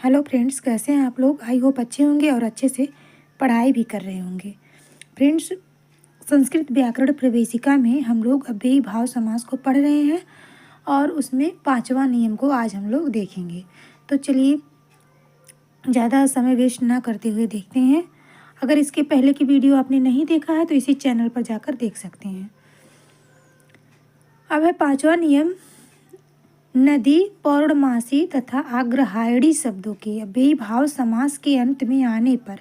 Hello friends, कैसे हैं आप लोग। आई होप अच्छे होंगे और अच्छे से पढ़ाई भी कर रहे होंगे। फ्रेंड्स, संस्कृत व्याकरण प्रवेशिका में हम लोग अव्ययी भाव समास को पढ़ रहे हैं और उसमें 5वां नियम को आज हम लोग देखेंगे। तो चलिए ज़्यादा समय वेस्ट ना करते हुए देखते हैं। अगर इसके पहले की वीडियो आपने नहीं देखा है तो इसी चैनल पर जाकर देख सकते हैं। अब है 5वां नियम। नदी, पौर्णमासी तथा आग्रहायणी शब्दों के अव्ययी भाव समास के अंत में आने पर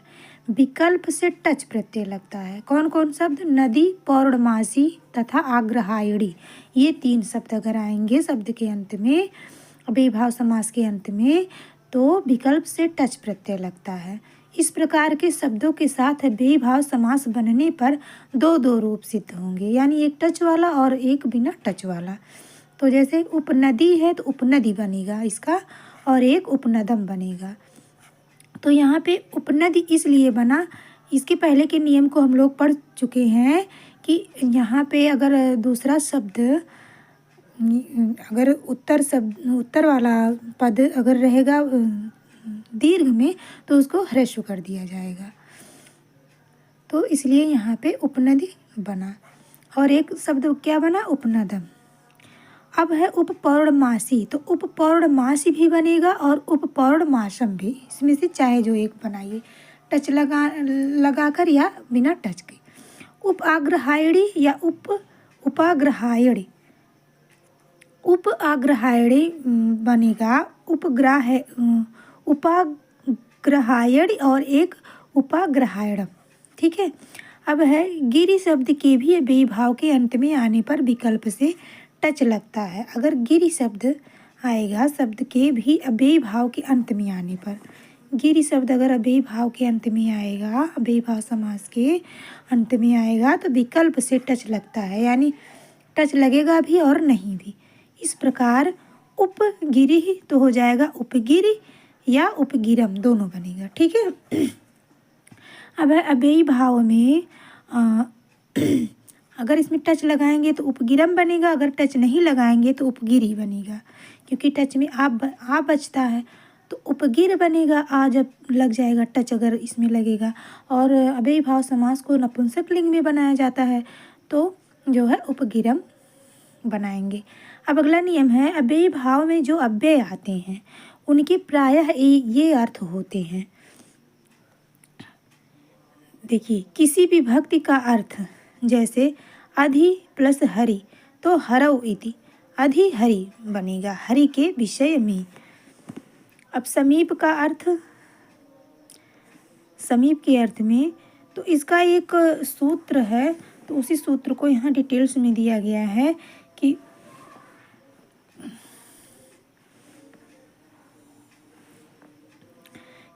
विकल्प से टच प्रत्यय लगता है। कौन कौन शब्द? नदी, पौर्णमासी तथा आग्रहायणी। ये 3 शब्द अगर आएंगे शब्द के अंत में, अव्ययी भाव समास के अंत में, तो विकल्प से टच प्रत्यय लगता है। इस प्रकार के शब्दों के साथ अव्ययी भाव समास बनने पर दो दो रूप सिद्ध होंगे, यानी एक टच वाला और एक बिना टच वाला। तो जैसे उपनदी है तो उपनदी बनेगा इसका, और एक उपनदम बनेगा। तो यहाँ पे उपनदी इसलिए बना, इसके पहले के नियम को हम लोग पढ़ चुके हैं कि यहाँ पे अगर दूसरा शब्द, अगर उत्तर वाला पद अगर रहेगा दीर्घ में तो उसको ह्रस्व कर दिया जाएगा। तो इसलिए यहाँ पे उपनदी बना। और एक शब्द क्या बना? उपनदम। अब है उपपौर्णमासी। तो उपपौर्णमासी भी बनेगा और उपपौर्णमासम भी। इसमें से चाहे जो एक बनाइए, टच लगाकर या बिना टच के। उपाग्रहायणी या उपाग्रहायणी। उपाग्रहायणी बनेगा उपाग्रहायणी और एक उपाग्रहायणम। ठीक है। अब है गिरि शब्द के भी अव्ययी भाव के अंत में आने पर विकल्प से टच लगता है। अगर गिरि शब्द आएगा शब्द के भी अव्ययी भाव के अंत में आने पर, गिरि शब्द अगर अव्ययी भाव के अंत में आएगा, अव्ययी भाव समास के अंत में आएगा तो विकल्प से टच लगता है, यानी टच लगेगा भी और नहीं भी। इस प्रकार उपगिरि तो हो जाएगा उपगिरि या उपगिरम, दोनों बनेगा। ठीक है। अब है अव्ययी भाव में अगर इसमें टच लगाएंगे तो उपगिरम बनेगा, अगर टच नहीं लगाएंगे तो उपगिरी बनेगा, क्योंकि टच में आप बचता है तो उपगिर बनेगा। आ जब लग जाएगा टच अगर इसमें लगेगा। और अव्ययी भाव समास को नपुंसक लिंग में बनाया जाता है तो जो है उपगिरम बनाएंगे। अब अगला नियम है, अव्ययी भाव में जो अव्यय आते हैं उनके प्रायः ये अर्थ होते हैं। देखिए, किसी भी भक्ति का अर्थ, जैसे अधि प्लस हरि तो हरौ इति, अधि हरि बनेगा, हरि के विषय में। अब समीप का अर्थ, समीप के अर्थ में तो इसका एक सूत्र है, तो उसी सूत्र को यहाँ डिटेल्स में दिया गया है कि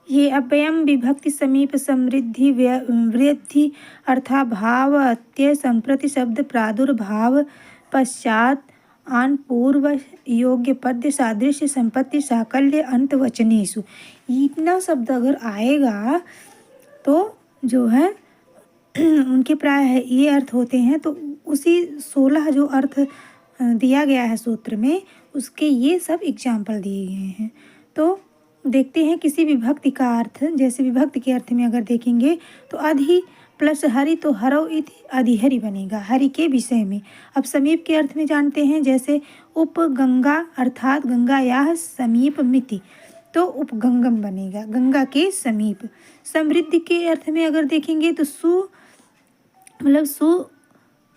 ये अव्ययम विभक्ति समीप समृद्धि वृद्धि अर्थात भाव अत्यय संप्रति शब्द प्रादुर्भाव पश्चात आन पूर्व योग्य पद्य सादृश्य संपत्ति साकल्य अंत वचनेषु। इतना शब्द अगर आएगा तो जो है उनके प्राय ये अर्थ होते हैं। तो उसी 16 जो अर्थ दिया गया है सूत्र में, उसके ये सब एग्जाम्पल दिए गए हैं। तो देखते हैं किसी विभक्ति का अर्थ। जैसे विभक्ति के अर्थ में अगर देखेंगे तो अधि प्लस हरि तो हरौ इति अधिहरि बनेगा, हरि के विषय में। अब समीप के अर्थ में जानते हैं, जैसे उपगंगा अर्थात गंगायाः समीप मिति तो उपगंगम बनेगा, गंगा के समीप। समृद्धि के अर्थ में अगर देखेंगे तो सु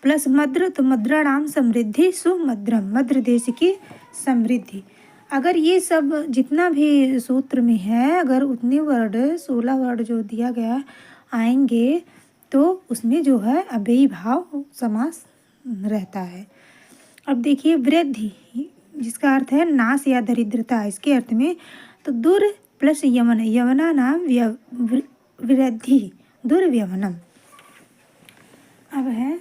प्लस मद्र तो मद्राणाम समृद्धि सुमद्रम, मद्र देश की समृद्धि। अगर ये सब जितना भी सूत्र में है, अगर उतने वर्ड 16 वर्ड जो दिया गया आएंगे तो उसमें जो है अव्ययी भाव समास रहता है। अब देखिए वृद्धि, जिसका अर्थ है नाश या दरिद्रता, इसके अर्थ में तो दुर प्लस यमन, यवना नाम वृद्धि दुर्व्यवनम। अब है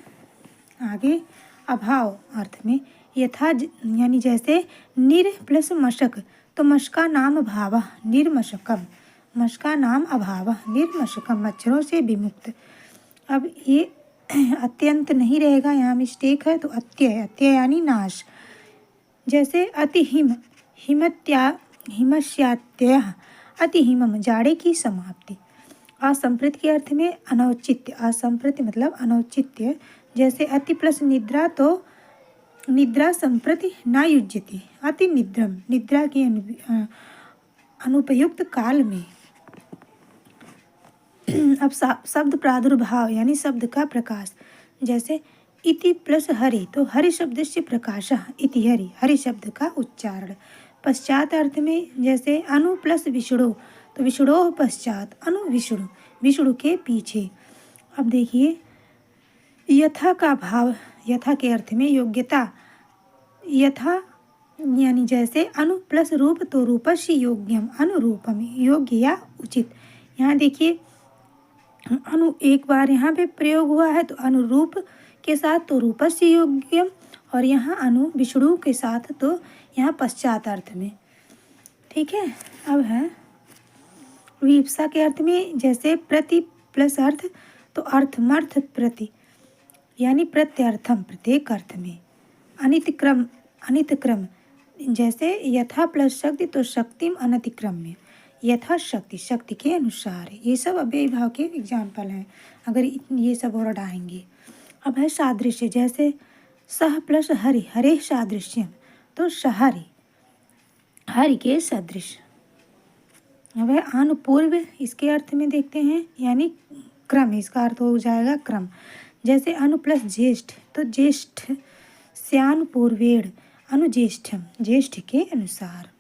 आगे अभाव अर्थ में, यथा यानी जैसे निर प्लस मशक तो मशका नाम भाव निर्मशकम, मशका नाम अभाव निर्मशकम, मच्छरों से विमुक्त। अब ये अत्यंत नहीं रहेगा, यहाँ मिस्टेक है, तो अत्यय, अत्यय यानी नाश। जैसे अति हिमस्यात्यय अति हिमम जाड़े की समाप्ति। असंप्रति के अर्थ में अनौचित्य, असंप्रति मतलब अनौचित्य, जैसे अति प्लस निद्रा तो निद्रा संप्रति न युज्यति, अति निद्रम निद्रा के अनुपयुक्त काल में। अब शब्द प्रादुर्भाव यानी शब्द का प्रकाश, जैसे इति प्लस हरि तो हरि शब्द से प्रकाशः इति हरि, हरि शब्द का उच्चारण। पश्चात अर्थ में जैसे अनु प्लस विषुणु तो विषुणो पश्चात अनु विषुणु, विषुणु के पीछे। अब देखिए यथा का भाव, यथा के अर्थ में योग्यता, यथा यानी जैसे अनु प्लस रूप तो रूपस्य योग्यम अनुरूपम, योग्य या उचित। यहाँ देखिए अनु एक बार यहाँ पे प्रयोग हुआ है तो अनुरूप के साथ तो रूपस्य योग्यम, और यहाँ अनु विषुणु के साथ तो यहाँ पश्चात अर्थ में। ठीक है। अब है विप्सा के अर्थ में, जैसे प्रति प्लस अर्थ तो अर्थमर्थ प्रति यानी प्रत्यर्थम प्रत्येक अर्थ में। अनितिक्रम अनितक्रम, जैसे यथा प्लस शक्ति तो शक्तिम अनतिक्रम में, यथा शक्ति शक्ति के अनुसार। ये सब अव्ययी भाव के एग्जाम्पल हैं, अगर ये सब और आएंगे। अब है सादृश्य, जैसे सह प्लस हरि हरे सादृश्यम तो सहरि, हरि के सदृश। अब है अनुपूर्व, इसके अर्थ में देखते हैं यानी क्रम, इसका अर्थ हो जाएगा क्रम। जैसे अनु प्लस ज्येष्ठ तो ज्येष्ठ, स्यान पूर्वेण अनुज्येष्ठम ज्येष्ठ के अनुसार।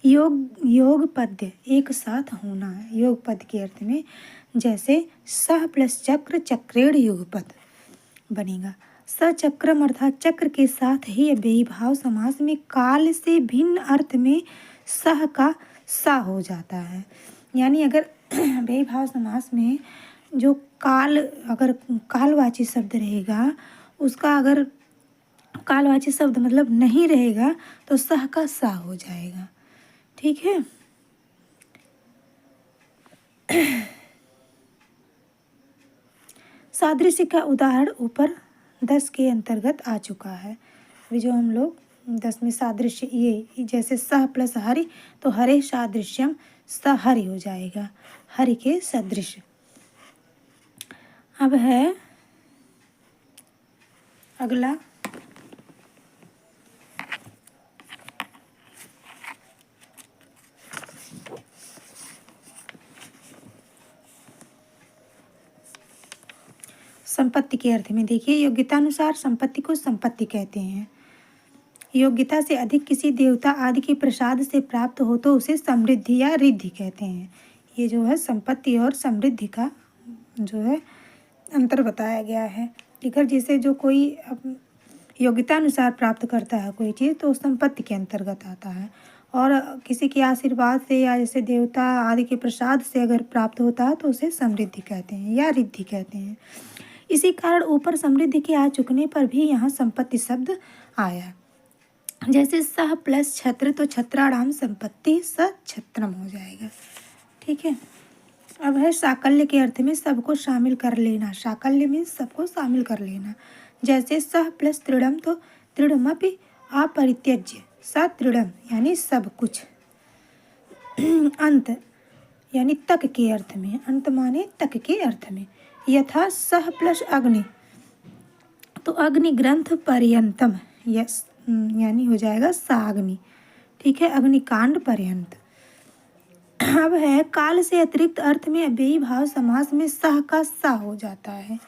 योग पद्य एक साथ होना, योग पद के अर्थ में, जैसे सह प्लस चक्र चक्रेण युगपद बनेगा। सचक्रम अर्थात चक्र के साथ ही अव्ययी भाव समास में काल से भिन्न अर्थ में सह का सा हो जाता है। यानी अगर अव्ययी भाव समास में जो काल, अगर कालवाची शब्द रहेगा, उसका अगर कालवाची शब्द मतलब नहीं रहेगा तो सह का सा हो जाएगा। ठीक है। सादृश्य का उदाहरण ऊपर 10 के अंतर्गत आ चुका है। अभी जो हम लोग 10 में सादृश्य, ये जैसे सह प्लस हरि तो हरे सादृश्यम सहरि हो जाएगा, हरि के सदृश। अब है अगला संपत्ति के अर्थ में। देखिए योग्यता अनुसार संपत्ति को संपत्ति कहते हैं। योग्यता से अधिक किसी देवता आदि के प्रसाद से प्राप्त हो तो उसे समृद्धि या रिद्धि कहते हैं। ये जो है संपत्ति और समृद्धि का जो है अंतर बताया गया है। अगर जैसे जो कोई योग्यता अनुसार प्राप्त करता है कोई चीज़ तो संपत्ति के अंतर्गत आता है, और किसी के आशीर्वाद से या जैसे देवता आदि के प्रसाद से अगर प्राप्त होता है तो उसे समृद्धि कहते हैं या रिद्धि कहते हैं। इसी कारण ऊपर समृद्धि के आ चुकने पर भी यहाँ संपत्ति शब्द आया। जैसे सह प्लस छत्र तो छत्राणाम संपत्ति स छत्रम हो जाएगा। ठीक है। अब है साकल्य के अर्थ में सबको शामिल कर लेना। साकल्य में सबको शामिल कर लेना। जैसे सह प्लस तृणम तो तृणमपि अपरित्यज्य स तृणम यानी सब कुछ। अंत यानी तक के अर्थ में, अंत माने तक के अर्थ में। यथा सह प्लस अग्नि तो अग्नि ग्रंथ पर्यंतम, यस यानी हो जाएगा साग्नि। ठीक है। अग्निकांड पर्यंत। अब है काल से अतिरिक्त अर्थ में अव्ययी भाव समास में सह का सा हो जाता है।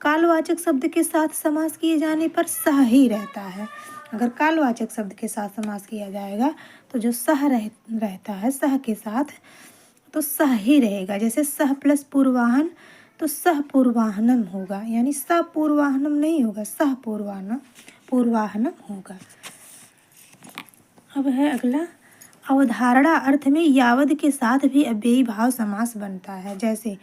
कालवाचक शब्द के साथ समास किए जाने पर सह ही रहता है। अगर कालवाचक शब्द के साथ समास किया जाएगा तो जो सह रहता है सह के साथ तो सह ही रहेगा। जैसे सह प्लस पूर्वाहन तो सह पूर्वाहनम होगा, यानी सह पूर्वाहनम नहीं होगा, सह पूर्वाहनम होगा। अब है अगला अवधारणा अर्थ में यावद के साथ भी अव्ययी भाव समास बनता है। जैसे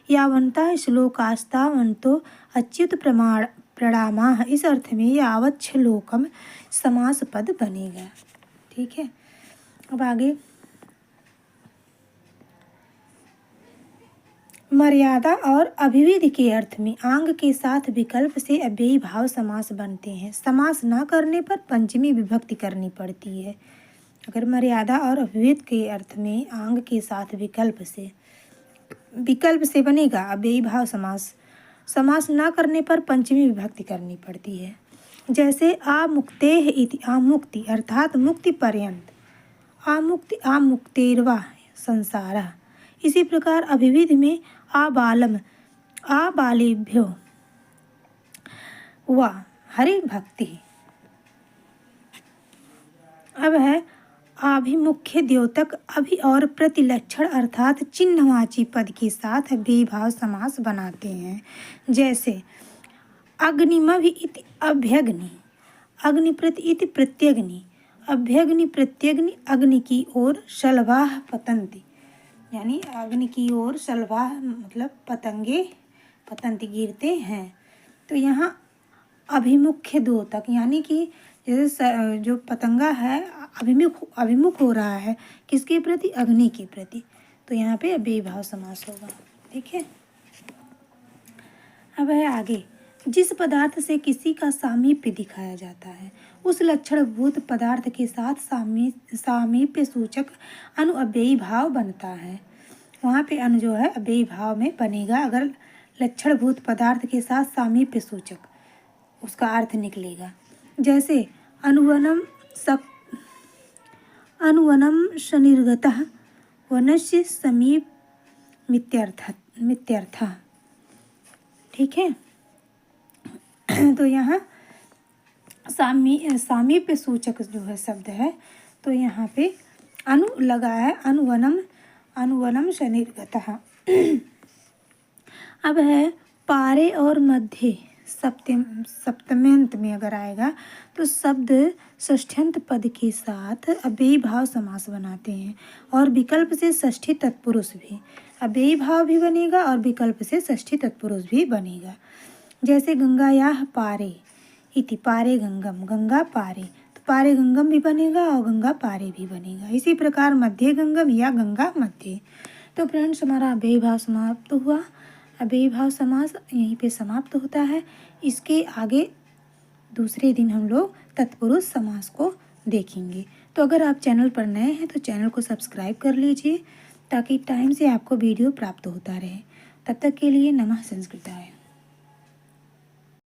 यावंता श्लोकास्तावंतो अच्युत प्रणामाः, इस अर्थ में यावत श्लोकम समास पद बनेगा। ठीक है। अब आगे मर्यादा और अभिविधि के अर्थ में आंग के साथ विकल्प से अव्ययी भाव समास बनते हैं। समास न करने पर पंचमी विभक्ति करनी पड़ती है। अगर मर्यादा और अभिहित के अर्थ में आंग के साथ विकल्प से बनेगा अव्ययी भाव समास। समास न करने पर पंचमी विभक्ति करनी पड़ती है। जैसे आमुक्तेः इति आमुक्ति अर्थात मुक्ति पर्यंत, आमुक्ति आमुक्तेर्वा संसारः। इसी प्रकार अभिविध में आबालम आबालेभ्यो वा हरि भक्ति। अब है अभिमुख्य द्योतक अभि और प्रतिलक्षण अर्थात चिन्हवाची पद के साथ अव्ययीभाव समास बनाते हैं। जैसे अग्निमभि इति अभ्यग्नि, अग्निप्रति इति प्रत्यग्नि, अभ्यग्नि प्रत्यग्नि, अग्नि की ओर शलभाः पतन्ति, यानी अग्नि की ओर शलभाः मतलब पतंगे पतंती गिरते हैं। तो यहाँ अभिमुख्य द्योतक यानी कि जैसे जो पतंगा है अभिमुख हो रहा है किसके प्रति, अग्नि के प्रति, तो यहाँ पे अव्ययी भाव समास होगा। ठीक है। अब है आगे, जिस पदार्थ से किसी का सामीप्य दिखाया जाता है उस लक्षणभूत पदार्थ के साथ सामीप्य सूचक अनुअव्ययी भाव बनता है। वहाँ पे अनु जो है अव्ययी भाव में बनेगा अगर लक्षणभूत पदार्थ के साथ सामीप्य सूचक उसका अर्थ निकलेगा। जैसे अनुवनम शनिर्गतः वनस्य समीप मित्यर्थः। ठीक है। तो यहाँ सामीप्य सूचक जो है शब्द है, तो यहाँ पे अनु लगा है, अनुवनम शनिर्गतः। अब है पारे और मध्य सप्तम्यंत में अगर आएगा तो शब्द षष्ठ्यंत पद के साथ अव्ययी भाव समास बनाते हैं और विकल्प से षष्ठी तत्पुरुष भी, अव्ययी भाव भी बनेगा और विकल्प से षष्ठी तत्पुरुष भी बनेगा। जैसे गंगायाः पारे इति पारे गंगम, गंगा पारे, तो पारे गंगम भी बनेगा और गंगा पारे भी बनेगा। इसी प्रकार मध्य गंगम या गंगा मध्य। तो फ्रेंड्स हमारा अव्ययी भाव समाप्त हुआ। अव्ययी भाव समास यहीं पे समाप्त होता है। इसके आगे दूसरे दिन हम लोग तत्पुरुष समास को देखेंगे। तो अगर आप चैनल पर नए हैं तो चैनल को सब्सक्राइब कर लीजिए ताकि टाइम से आपको वीडियो प्राप्त होता रहे। तब तक के लिए नमः संस्कृताय।